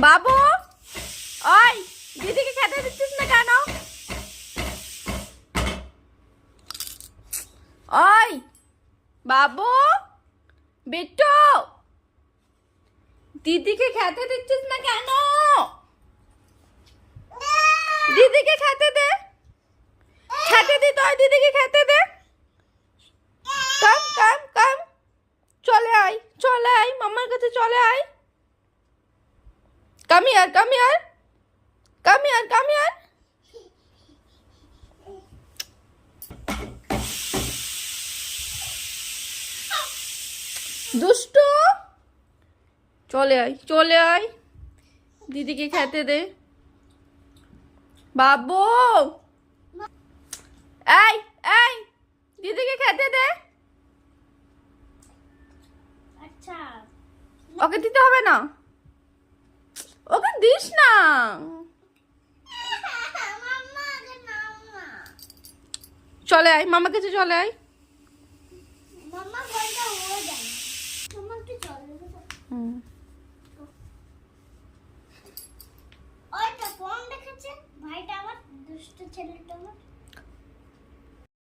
বাবু, ওই দিদিকে খেতে দিচ্ছিস না কেন? ওই বাবু, বিট্টু, দিদিকে খেতে দিচ্ছিস না কেন? দিদিকে খেতে দে, খেতে দি তো, দিদিকে খেতে দে। কাম কাম কাম, চলে আয়, চলে আয়, মামার কাছে চলে আয়। Come here, come here, come here, come here. দুষ্টু, চলে আয়, চলে আয়, দিদিকে খেতে দে। বাবু, এই এই, দিদিকে খেতে দে। আচ্ছা, ওকে দিতে হবে না, ওকে দিস না। মাম্মা আগে নাও না। চলে আয়, মামার কাছে চলে আয়। মাম্মা বলটা হয়ে যায়। মাম্মা একটু জল দেবে তো? ওইটা কোন দেখেছে? ভাইটা আমার দুষ্ট ছেলেটা আমার।